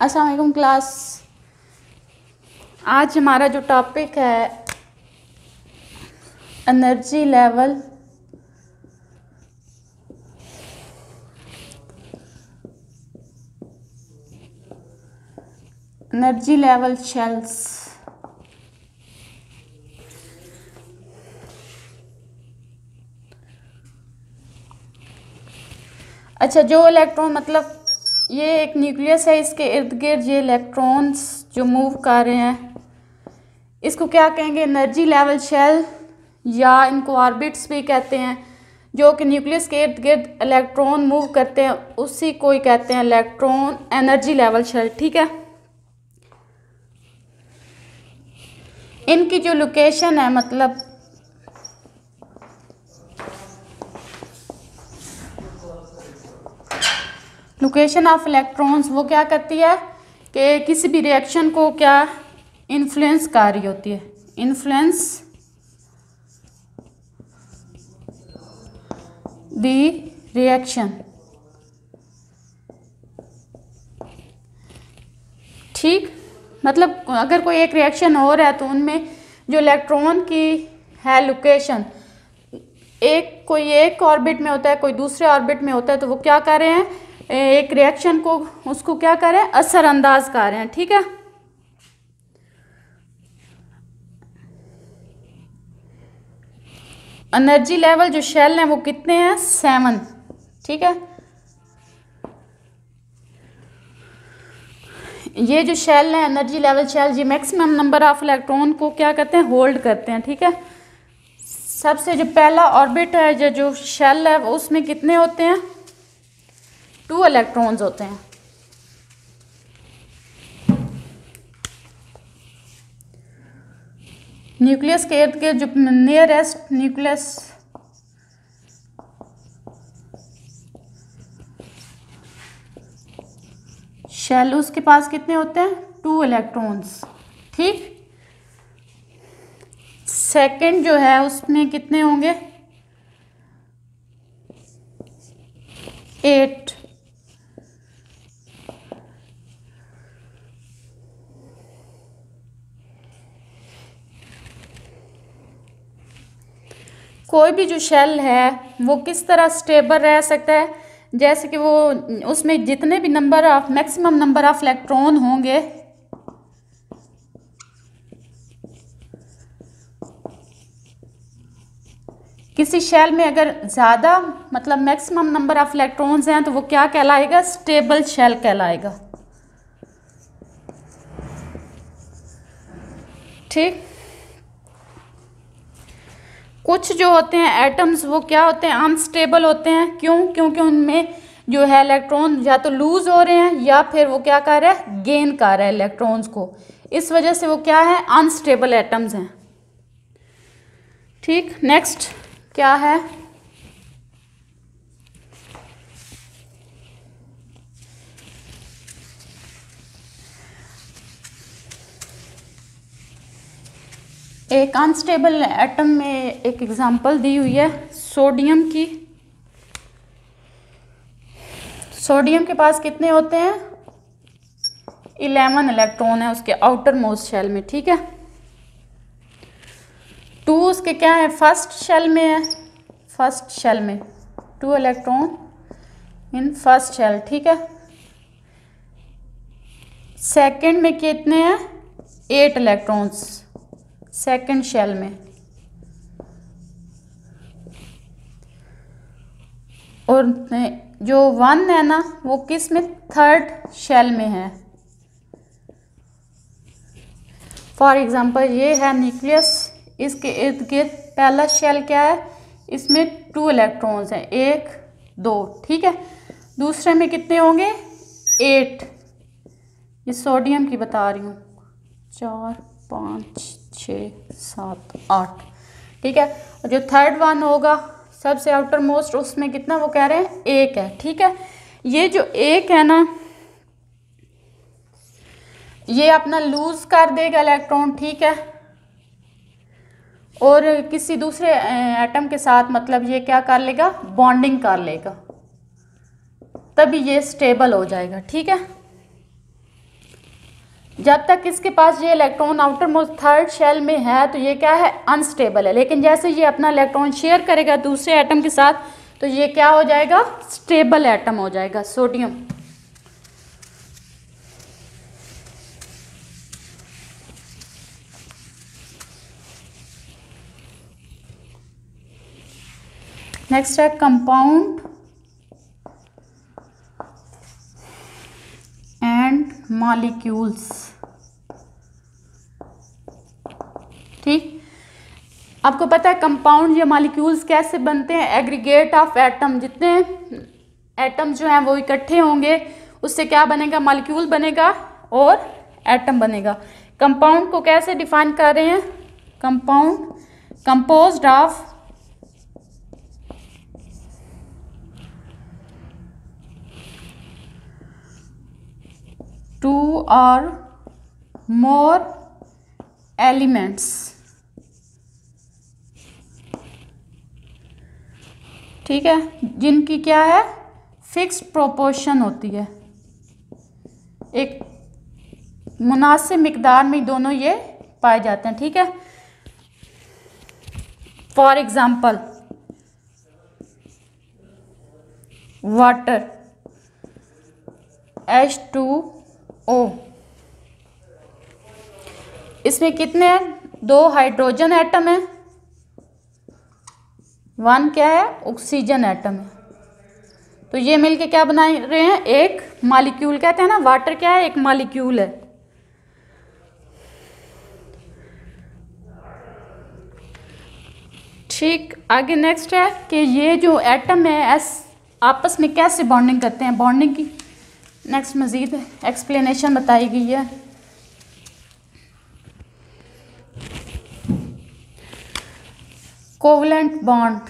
अस्सलाम वालेकुम क्लास। आज हमारा जो टॉपिक है एनर्जी लेवल शेल्स। अच्छा, जो इलेक्ट्रॉन मतलब ये एक न्यूक्लियस है, इसके इर्द गिर्द ये इलेक्ट्रॉन्स जो मूव कर रहे हैं इसको क्या कहेंगे? एनर्जी लेवल शेल, या इनको ऑर्बिट्स भी कहते हैं। जो कि न्यूक्लियस के इर्द गिर्द इलेक्ट्रॉन मूव करते हैं उसी को ही कहते हैं इलेक्ट्रॉन एनर्जी लेवल शेल। ठीक है, इनकी जो लोकेशन है मतलब लोकेशन ऑफ इलेक्ट्रॉन्स वो क्या करती है कि किसी भी रिएक्शन को क्या इन्फ्लुएंस कर रही होती है। Influence the reaction. ठीक, मतलब अगर कोई एक रिएक्शन हो रहा है तो उनमें जो इलेक्ट्रॉन की है लोकेशन, कोई एक ऑर्बिट में होता है, कोई दूसरे ऑर्बिट में होता है, तो वो क्या कर रहे हैं, एक रिएक्शन को उसको क्या कर रहे हैं, असरअंदाज कर रहे हैं। ठीक है, एनर्जी लेवल जो शेल हैं वो कितने हैं? 7। ठीक है, ये जो शेल है एनर्जी लेवल शेल, ये मैक्सिमम नंबर ऑफ इलेक्ट्रॉन को क्या करते हैं, होल्ड करते हैं। ठीक है, सबसे जो पहला ऑर्बिट है जो शेल है उसमें कितने होते हैं? 2 इलेक्ट्रॉन्स होते हैं। न्यूक्लियस के इर्द गिर्द जो नियरेस्ट न्यूक्लियस शेल, उसके पास कितने होते हैं? 2 इलेक्ट्रॉन्स। ठीक, सेकंड जो है उसमें कितने होंगे? 8। कोई भी जो शेल है वो किस तरह स्टेबल रह सकता है? जैसे कि वो उसमें जितने भी number of maximum number of electron होंगे, किसी शेल में अगर ज़्यादा मतलब मैक्सिमम नंबर ऑफ इलेक्ट्रॉन्स हैं तो वो क्या कहलाएगा? स्टेबल शेल कहलाएगा। ठीक, कुछ जो होते हैं एटम्स वो क्या होते हैं? अनस्टेबल होते हैं। क्यों? क्योंकि उनमें जो है इलेक्ट्रॉन या तो लूज हो रहे हैं या फिर वो क्या कर रहा है, गेन कर रहा है इलेक्ट्रॉन्स को। इस वजह से वो क्या है, अनस्टेबल एटम्स हैं। ठीक, नेक्स्ट क्या है? एक अनस्टेबल एटम में एक एग्जांपल दी हुई है सोडियम की। सोडियम के पास कितने होते हैं? 11 इलेक्ट्रॉन है उसके आउटर मोस्ट शेल में। ठीक है, 2 उसके क्या है, फर्स्ट शेल में है। फर्स्ट शेल में 2 इलेक्ट्रॉन इन फर्स्ट शेल। ठीक है, सेकंड में कितने हैं? 8 इलेक्ट्रॉन्स सेकंड शेल में। और जो 1 है ना वो किस में? थर्ड शेल में है। फॉर एग्जांपल ये है न्यूक्लियस, इसके इर्द गिर्द पहला शेल क्या है, इसमें 2 इलेक्ट्रॉन्स हैं, 1 2। ठीक है, दूसरे में कितने होंगे? 8। ये सोडियम की बता रही हूँ, 4 5 6 7 8। ठीक है, और जो थर्ड वन होगा सबसे आउटर मोस्ट, उसमें कितना वो कह रहे हैं? 1 है। ठीक है, ये जो 1 है ना ये अपना लूज कर देगा इलेक्ट्रॉन। ठीक है, और किसी दूसरे एटम के साथ मतलब ये क्या कर लेगा? बॉन्डिंग कर लेगा, तभी ये स्टेबल हो जाएगा। ठीक है, जब तक इसके पास ये electron outermost third shell में है तो ये क्या है, अनस्टेबल है। लेकिन जैसे ये अपना इलेक्ट्रॉन शेयर करेगा दूसरे एटम के साथ तो ये क्या हो जाएगा, स्टेबल एटम हो जाएगा, सोडियम। नेक्स्ट है कंपाउंड एंड मॉलिक्यूल्स। ठीक, आपको पता है कंपाउंड या मॉलिक्यूल्स कैसे बनते हैं, एग्रीगेट ऑफ एटम, जितने एटम जो हैं वो इकट्ठे होंगे उससे क्या बनेगा, मॉलिक्यूल बनेगा और एटम बनेगा। कंपाउंड को कैसे डिफाइन कर रहे हैं, कंपाउंड कंपोज्ड ऑफ टू और मोर एलिमेंट्स। ठीक है, जिनकी क्या है, फिक्स्ड प्रोपोर्शन होती है, एक मुनासिब मिकदार में दोनों ये पाए जाते हैं। ठीक है, फॉर एग्जाम्पल वाटर H2O, इसमें कितने हैं, 2 हाइड्रोजन एटम है, 1 क्या है, ऑक्सीजन एटम है। तो ये मिलके क्या बना रहे हैं, एक मॉलिक्यूल। कहते हैं ना वाटर क्या है, एक मॉलिक्यूल है। ठीक, आगे नेक्स्ट है कि ये जो एटम है आपस में कैसे बॉन्डिंग करते हैं, बॉन्डिंग की नेक्स्ट मज़ीद एक्सप्लेनेशन बताई गई है। कोवलेंट बॉन्ड,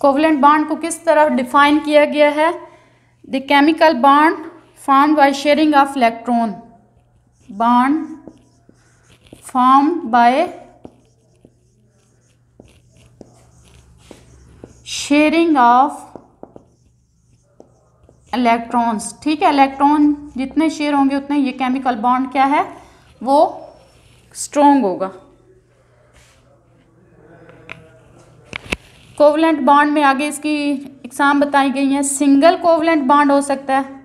कोवलेंट बॉन्ड को किस तरह डिफाइन किया गया है, the chemical bond formed by sharing of electron, bond formed by sharing of electrons. ठीक है, इलेक्ट्रॉन जितने शेयर होंगे उतने ये केमिकल बॉन्ड क्या है, वो स्ट्रॉन्ग होगा। कोवलेंट बॉन्ड में आगे इसकी एग्जाम बताई गई है। सिंगल कोवलेंट बॉन्ड हो सकता है।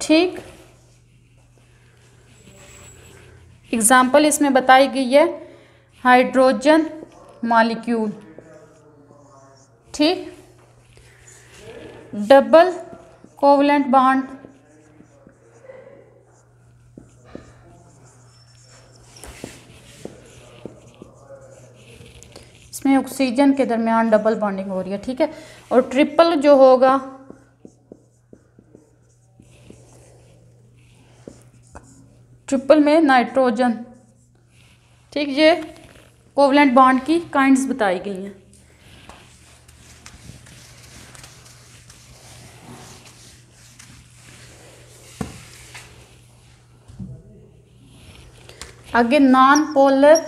ठीक, एग्जाम्पल इसमें बताई गई है हाइड्रोजन मॉलिक्यूल। ठीक, डबल कोवलेंट बॉन्ड, इसमें ऑक्सीजन के दरमियान डबल बॉन्डिंग हो रही है। ठीक है, और ट्रिपल जो होगा, ट्रिपल में नाइट्रोजन। ठीक, ये कोवलेंट बॉन्ड की काइंड्स बताई गई हैं। आगे नॉन पोलर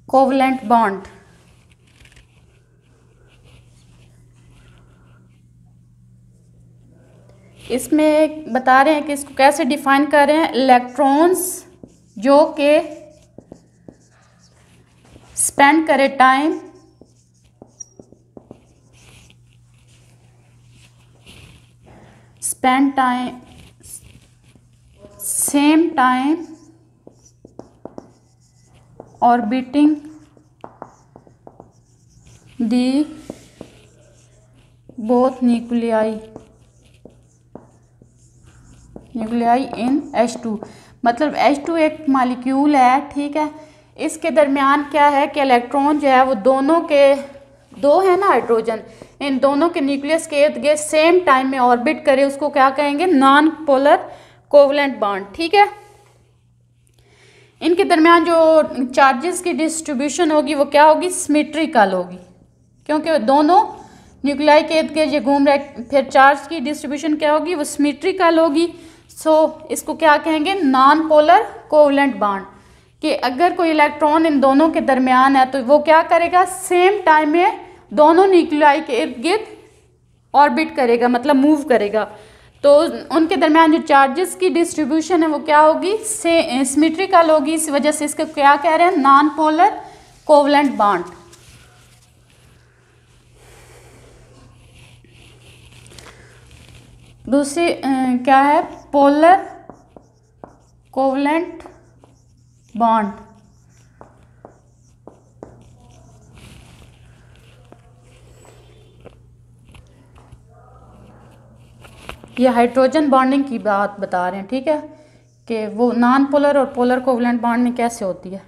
कोवलेंट बॉन्ड, इसमें बता रहे हैं कि इसको कैसे डिफाइन कर रहे हैं, इलेक्ट्रॉन्स जो के स्पेंड करे टाइम सेम टाइम ऑर्बिटिंग दी बोथ न्यूक्लियाई इन H2। मतलब H2 एक मॉलिक्यूल है। ठीक है, इसके दरमियान क्या है कि इलेक्ट्रॉन जो है वो दोनों के दो है ना हाइड्रोजन, इन दोनों के न्यूक्लियस के इर्द गिर्द सेम टाइम में ऑर्बिट करे, उसको क्या कहेंगे, नॉन पोलर कोवलेंट बॉन्ड। ठीक है, इनके दरमियान जो चार्जेस की डिस्ट्रीब्यूशन होगी वो क्या होगी, सिमेट्रिकल होगी, क्योंकि दोनों न्यूक्लियाई के इर्द गिर्द ये घूम रहे। फिर चार्ज की डिस्ट्रीब्यूशन क्या होगी, वो सिमेट्रिकल होगी। सो इसको क्या कहेंगे, नॉन पोलर कोवलेंट बॉन्ड। कि अगर कोई इलेक्ट्रॉन इन दोनों के दरमियान है तो वो क्या करेगा, सेम टाइम में दोनों न्यूक्लियाई के इर्द गिर्द ऑर्बिट करेगा, मतलब मूव करेगा। तो उनके दरमियान जो चार्जेस की डिस्ट्रीब्यूशन है वो क्या होगी, सिमेट्रिकल होगी। इस वजह से इसको क्या कह रहे हैं, नॉन पोलर कोवलेंट बॉन्ड। दूसरी क्या है, पोलर कोवलेंट बॉन्ड। ये हाइड्रोजन बॉन्डिंग की बात बता रहे हैं, ठीक है, कि वो नॉन पोलर और पोलर कोवलेंट बॉन्डिंग कैसे होती है।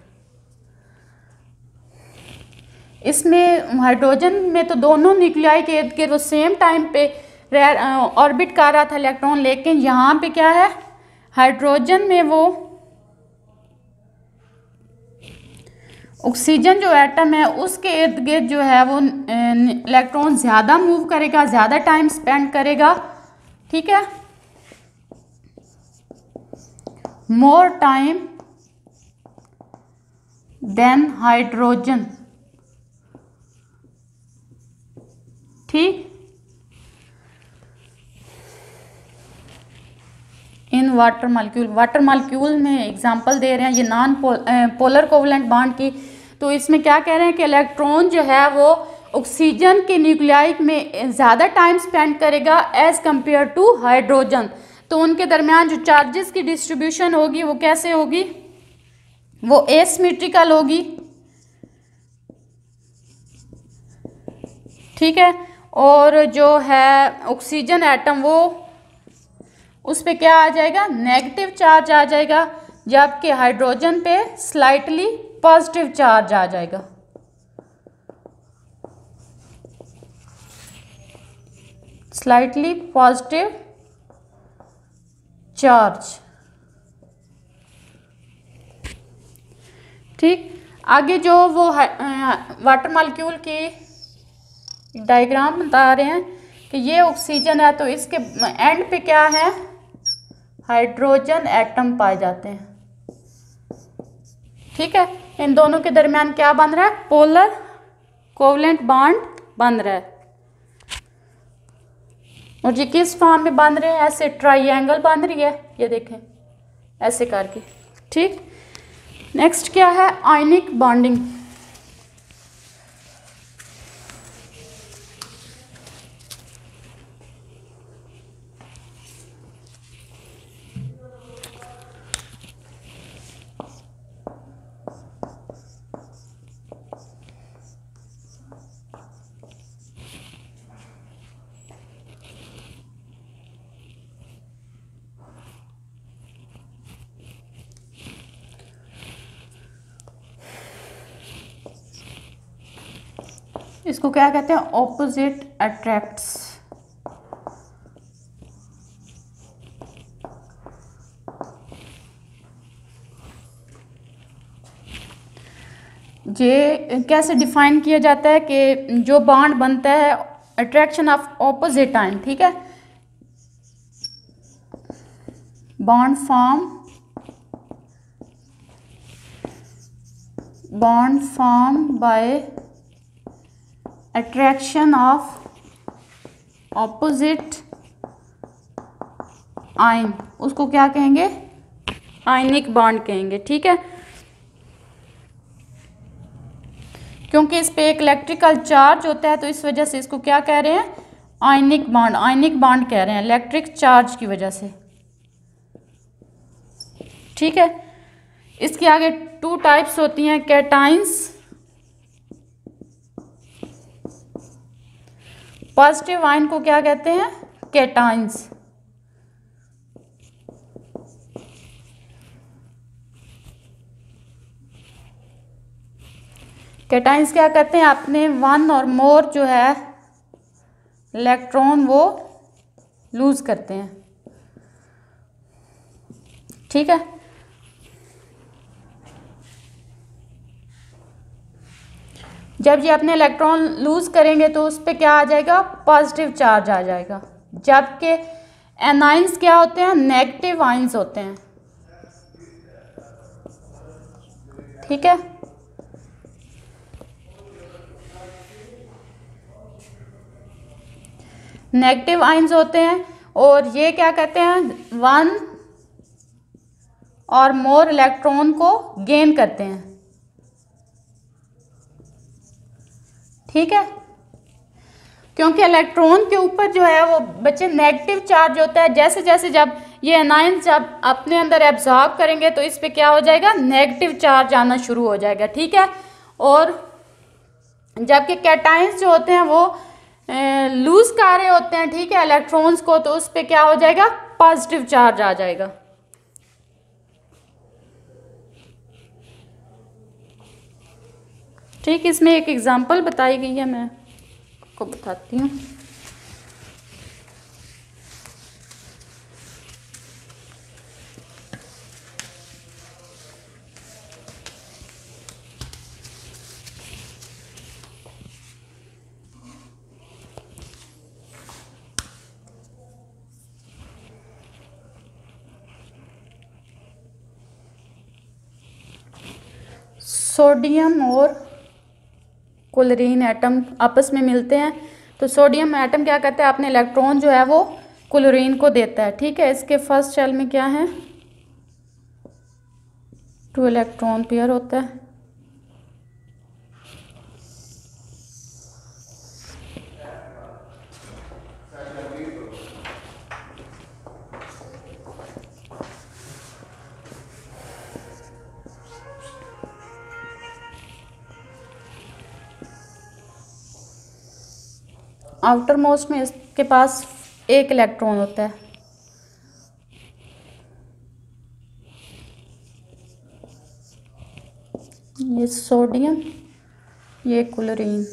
इसमें हाइड्रोजन में तो दोनों न्यूक्लियाई के इर्द गिर्द वो सेम टाइम पे ऑर्बिट कर रहा था इलेक्ट्रॉन, लेकिन यहाँ पे क्या है, हाइड्रोजन में वो ऑक्सीजन जो एटम है उसके इर्द गिर्द जो है वो इलेक्ट्रॉन ज़्यादा मूव करेगा, ज़्यादा टाइम स्पेंड करेगा, ठीक है, मोर टाइम देन हाइड्रोजन, ठीक। In water molecule, water molecule में एग्जांपल दे रहे हैं ये नॉन पोलर कोवलेंट बॉन्ड की। तो इसमें क्या कह रहे हैं कि इलेक्ट्रॉन जो है वो ऑक्सीजन के न्यूक्लियाई में ज़्यादा टाइम स्पेंड करेगा एज कंपेयर टू हाइड्रोजन। तो उनके दरमियान जो चार्जेस की डिस्ट्रीब्यूशन होगी वो कैसे होगी, वो एसिमेट्रिकल होगी, ठीक है। और जो है ऑक्सीजन एटम वो उस पे क्या आ जाएगा, नेगेटिव चार्ज आ जाएगा, जबकि हाइड्रोजन पे स्लाइटली पॉजिटिव चार्ज आ जाएगा। स्लाइटली पॉजिटिव चार्ज, ठीक। आगे जो वो वाटर मॉलिक्यूल की डायग्राम बता रहे हैं कि ये ऑक्सीजन है तो इसके एंड पे क्या है, हाइड्रोजन एटम पाए जाते हैं, ठीक है। इन दोनों के दरमियान क्या बन रहा है, पोलर कोवलेंट बॉन्ड बन रहा है। और ये किस फॉर्म में बन रहे हैं, ऐसे ट्राइंगल बन रही है, ये देखें ऐसे करके, ठीक। नेक्स्ट क्या है, आयनिक बॉन्डिंग। इसको क्या कहते हैं, ऑपोजिट अट्रैक्ट्स। ये कैसे डिफाइन किया जाता है कि जो बॉन्ड बनता है अट्रैक्शन ऑफ ऑपोजिट आयन, ठीक है, bond form by attraction of opposite ion, उसको क्या कहेंगे, आयनिक बॉन्ड कहेंगे, ठीक है। क्योंकि इस पे एक इलेक्ट्रिकल चार्ज होता है तो इस वजह से इसको क्या कह रहे हैं, आयनिक बॉन्ड कह रहे हैं, इलेक्ट्रिक चार्ज की वजह से, ठीक है। इसके आगे 2 टाइप्स होती हैं, कैटाइंस, पॉजिटिव आयन को क्या कहते हैं, कैटाइंस, कैटाइंस क्या करते हैं, अपने 1 और मोर जो है इलेक्ट्रॉन वो लूज करते हैं, ठीक है। जब ये अपने इलेक्ट्रॉन लूज करेंगे तो उस पर क्या आ जाएगा, पॉजिटिव चार्ज आ जाएगा, जबकि एनाइंस क्या होते हैं, नेगेटिव आयंस होते हैं, ठीक है। नेगेटिव आयंस होते हैं और ये क्या कहते हैं, वन और मोर इलेक्ट्रॉन को गेन करते हैं, ठीक है। क्योंकि इलेक्ट्रॉन के ऊपर जो है वो बच्चे नेगेटिव चार्ज होता है, जैसे जैसे जब ये एनायंस जब अपने अंदर एब्जॉर्ब करेंगे तो इस पे क्या हो जाएगा, नेगेटिव चार्ज आना शुरू हो जाएगा, ठीक है। और जबकि कैटायंस जो होते हैं वो लूज कर रहे होते हैं, ठीक है, इलेक्ट्रॉन्स को, तो उस पे क्या हो जाएगा, पॉजिटिव चार्ज आ जाएगा। ठीक, इसमें एक एग्जांपल बताई गई है, मैं आपको बताती हूँ। सोडियम और क्लोरीन एटम आपस में मिलते हैं, तो सोडियम एटम क्या करता है, अपने इलेक्ट्रॉन जो है वो क्लोरीन को देता है, ठीक है। इसके फर्स्ट शेल में क्या है, 2 इलेक्ट्रॉन पेयर होता है। आउटर मोस्ट में इसके पास 1 इलेक्ट्रॉन होता है। ये सोडियम, ये क्लोरीन।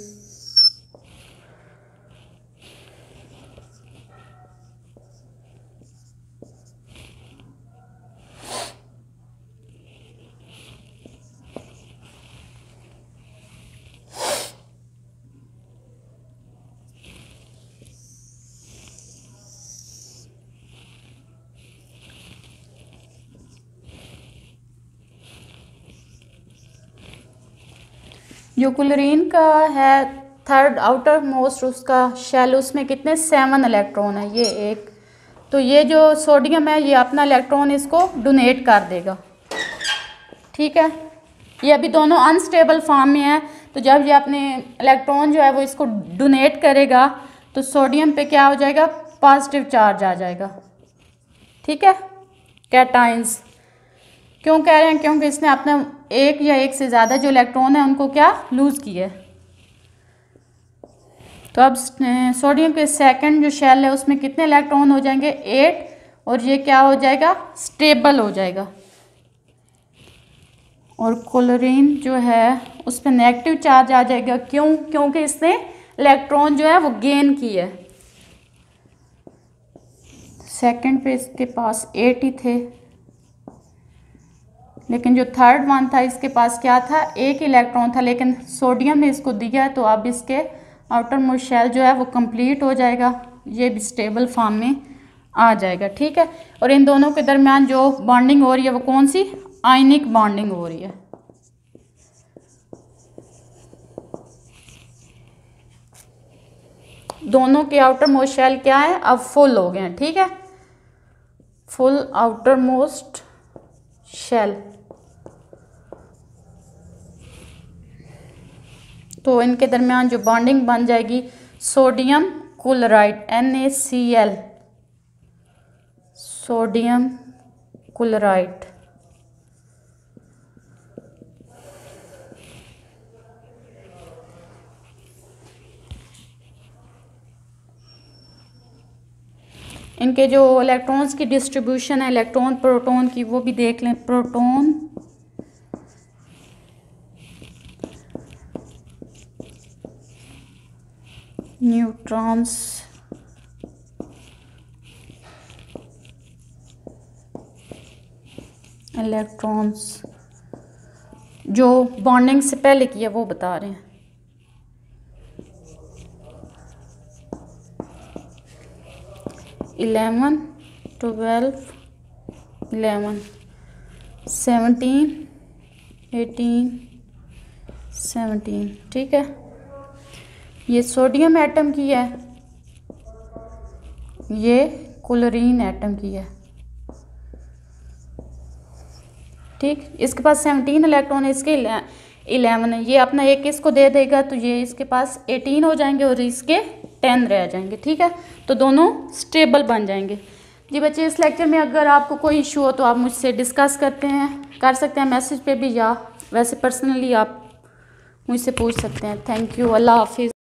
जो क्लोरीन का है थर्ड आउटर मोस्ट उसका शेल, उसमें कितने 7 इलेक्ट्रॉन है, ये एक। तो ये जो सोडियम है ये अपना इलेक्ट्रॉन इसको डोनेट कर देगा, ठीक है। ये अभी दोनों अनस्टेबल फॉर्म में है, तो जब ये अपने इलेक्ट्रॉन जो है वो इसको डोनेट करेगा तो सोडियम पे क्या हो जाएगा, पॉजिटिव चार्ज आ जाएगा, ठीक है। कैटायंस क्यों कह रहे हैं, क्योंकि इसने अपना एक या एक से ज़्यादा जो इलेक्ट्रॉन है उनको क्या लूज़ किया है। तो अब सोडियम के सेकंड जो शेल है उसमें कितने इलेक्ट्रॉन हो जाएंगे, 8, और ये क्या हो जाएगा, स्टेबल हो जाएगा। और क्लोरीन जो है उस पर नेगेटिव चार्ज आ जाएगा, क्यों, क्योंकि इसने इलेक्ट्रॉन जो है वो गेन किया है। सेकंड पे इसके पास 8 ही थे, लेकिन जो थर्ड वन था इसके पास क्या था, 1 इलेक्ट्रॉन था, लेकिन सोडियम ने इसको दिया, तो अब इसके आउटर मोस्ट शेल जो है वो कंप्लीट हो जाएगा, ये भी स्टेबल फॉर्म में आ जाएगा, ठीक है। और इन दोनों के दरमियान जो बॉन्डिंग हो रही है वो कौन सी, आयनिक बॉन्डिंग हो रही है। दोनों के आउटर मोस्ट शेल क्या है, अब फुल हो गए हैं, ठीक है, फुल आउटर मोस्ट शेल। तो इनके दरमियान जो बॉन्डिंग बन जाएगी, sodium chloride NaCl, sodium chloride. इनके जो इलेक्ट्रॉन्स की डिस्ट्रीब्यूशन है, इलेक्ट्रॉन प्रोटॉन की, वो भी देख लें। प्रोटॉन, न्यूट्रॉन्स, इलेक्ट्रॉन्स, जो बॉन्डिंग से पहले किया वो बता रहे हैं। इलेवन, 12, 11, 17, 18 17, ठीक है। ये सोडियम एटम की है, ये क्लोरीन एटम की है, ठीक। इसके पास 17 इलेक्ट्रॉन है, इसके 11 है। ये अपना एक इसको दे देगा तो ये इसके पास 18 हो जाएंगे और इसके 10 रह जाएंगे, ठीक है। तो दोनों स्टेबल बन जाएंगे। जी बच्चे, इस लेक्चर में अगर आपको कोई इशू हो तो आप मुझसे डिस्कस कर सकते हैं मैसेज पे भी, या वैसे पर्सनली आप मुझसे पूछ सकते हैं। थैंक यू, अल्लाह हाफिज़।